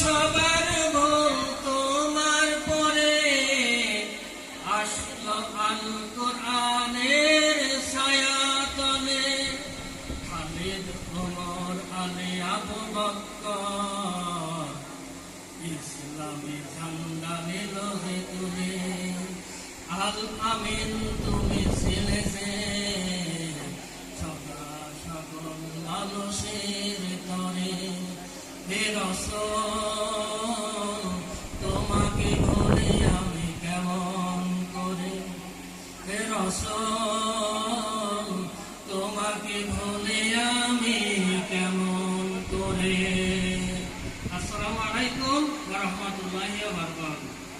সবার ভুল তোমার পরে আসলো আল কোরআনের ছায়াতলে। খালিদ ওমর আলী আবু বকর ইসলামী ঝান্ডা নিল হে তুলে। আল আমিন তুমি ছিলে যে সদা সকল মানুষের তরে। হে রাসূল তোমাকে ভুলি আমি কেমন করে। হে রাসূল তোমাকে ভুলি আমি কেমন করে। আসসালামু আলাইকুম ওয়া রাহমাতুল্লাহি ওয়া বারাকাতুহু।